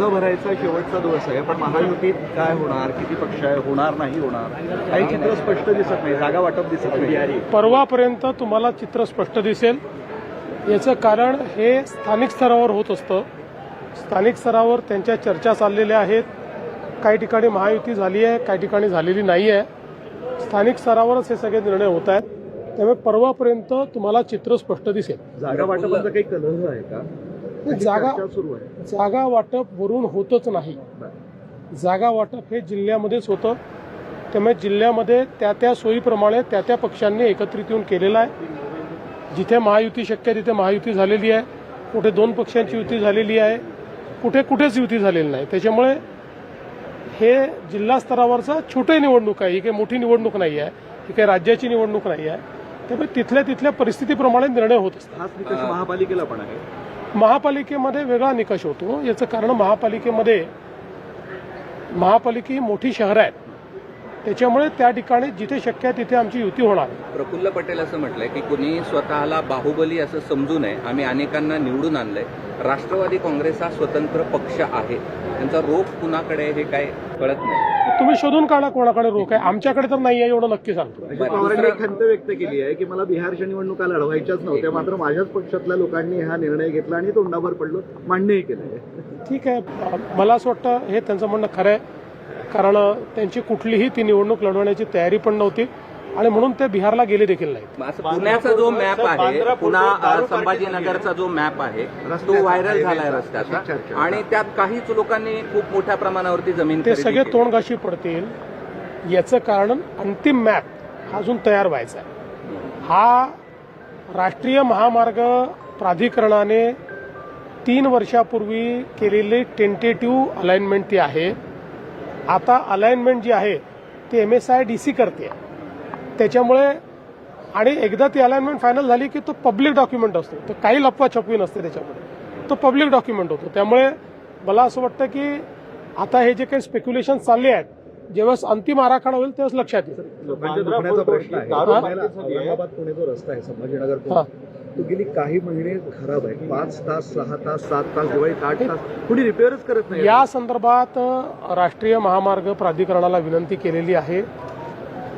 भरायचा शेवटचा दिवस आहे, पण महायुतीत काय होणार, किती पक्ष आहे, होणार नाही होणार, काही चित्र स्पष्ट दिसत नाही, जागा वाटप दिसत नाही. परवापर्यंत तुम्हाला चित्र स्पष्ट दिसेल. याचं कारण हे स्थानिक स्तरावर होत असतं. स्थानिक स्तरावर त्यांच्या चर्चा चाललेल्या आहेत. काही ठिकाणी महायुती झाली आहे, काही ठिकाणी झालेली नाही आहे. स्थानिक स्तरावरच हे सगळे निर्णय होत आहेत. त्यामुळे परवापर्यंत तुम्हाला चित्र स्पष्ट दिसेल. जागा वाटपाचा काही कलह आहे का? सुरू आहे. जागा वाटप वरून होतच नाही. जागा वाटप हे जिल्ह्यामध्येच होतं. त्यामुळे जिल्ह्यामध्ये त्या सोयीप्रमाणे त्या पक्षांनी एकत्रित येऊन केलेलं आहे. जिथे महायुती शक्य आहे तिथे महायुती झालेली आहे. कुठे दोन पक्षांची युती झालेली आहे, कुठेच युती झालेली नाही. त्याच्यामुळे हे जिल्हा स्तरावरचा छोटी निवडणूक आहे. ही काही मोठी निवडणूक नाही आहे, ही काही राज्याची निवडणूक नाही आहे. त्यामुळे तिथल्या परिस्थितीप्रमाणे निर्णय होत असतात. हाच निकष महापालिकेला पण आहे. महापालिकेमध्ये वेगळा निकष होतो. याचं कारण महापालिका मोठी शहरं आहेत. त्याच्यामुळे त्या ठिकाणी जिथे शक्य आहे तिथे आमची युती होणार. प्रफुल्ल पटेल असं म्हटलंय की कुणी स्वतःला बाहुबली असं समजू नये, आम्ही अनेकांना निवडून आणलंय. राष्ट्रवादी काँग्रेस हा स्वतंत्र पक्ष आहे, त्यांचा रोख कुणाकडे हे काय कळत नाही. तुम्ही शोधून काढा कोणाकडे रोख आहे. आमच्याकडे तर नाही आहे एवढं नक्की सांगतो. पवारांनी एक खंत व्यक्त केली आहे की मला बिहारच्या निवडणुका लढवायच्याच नव्हत्या, मात्र माझ्याच पक्षातल्या लोकांनी हा निर्णय घेतला आणि तोंडावर पडलो, मान्यही केलंय. ठीक आहे, मला असं वाटतं हे त्यांचं म्हणणं खरं आहे. कारण त्यांची कुठलीही ती निवडणूक लढवण्याची तयारी पण नव्हती आणि म्हणून ते बिहारला गेले देखील नाही. पुण्याचा जो मॅप आहे, पुन्हा संभाजीनगरचा जो मॅप आहे तो व्हायरल झालाय रस्त्याचा, आणि त्यात काहीच लोकांनी खूप मोठ्या प्रमाणावरती जमीन ते सगळे तोंडघाशी पडतील. याचं कारण अंतिम मॅप अजून तयार व्हायचा आहे. हा राष्ट्रीय महामार्ग प्राधिकरणाने 3 वर्षापूर्वी केलेली टेंटेटिव्ह अलाइनमेंट ती आहे. आता अलाइनमेंट जी आहे ती MSIDC करते. त्याच्यामुळे आणि एकदा ती अलाइनमेंट फायनल झाली की तो पब्लिक डॉक्युमेंट असतो. तर काही लपवाछपवी नसते त्याच्यामध्ये, तो पब्लिक डॉक्युमेंट होतो. त्यामुळे मला असं वाटतं की आता हे जे काही स्पेक्युलेशन चालले आहेत, जेव्हा अंतिम आराखडा होईल तेव्हाच लक्षात येईल. लोकांच्या दुखण्याचा प्रश्न आहे. औरंगाबाद पुणे जो रस्ता आहे संभाजीनगर तो गेली काही महिने खराब आहे. 5 तास 6 तास 7 तास दिवाळीत 8 तास कुणी रिपेअरच करत नाही. या संदर्भात राष्ट्रीय महामार्ग प्राधिकरणाला विनंती केलेली आहे.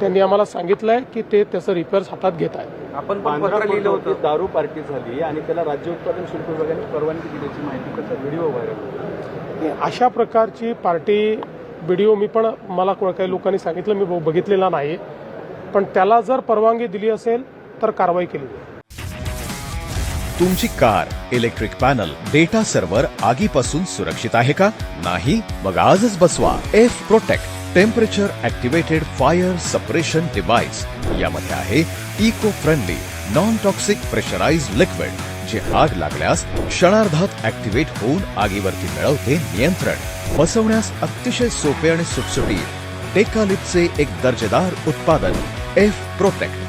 त्यांनी आम्हाला सांगितलंय की ते त्याचं रिपेअर्स हातात घेत आहेत. आपण पत्र लिहिलं होतं, दारू पार्टी झाली आणि त्याला राज्य उत्पादन शुल्क विभागाने परवानगी दिल्याची माहिती, त्याचा व्हिडिओ व्हायरल. अशा प्रकारची पार्टी व्हिडिओ मला काही लोकांनी सांगितलं, मी बघितलेला नाही. पण त्याला जर परवानगी दिली असेल तर कारवाई केली जाईल. तुमची car, electric panel, data server आगीपासून सुरक्षित आहे का? नाही? मग आजच बसवा F protect temperature activated fire suppression device. यामध्ये आहे eco friendly non toxic pressurised liquid, जे आग लागल्यास क्षणार्धात ऍक्टिव्हेट होऊन आगीवरती मिळवते नियंत्रण. बसवण्यास अतिशय सोपे आणि सुटसुटीत. टेकालिपचे एक दर्जेदार उत्पादन एफ प्रोटेक्ट.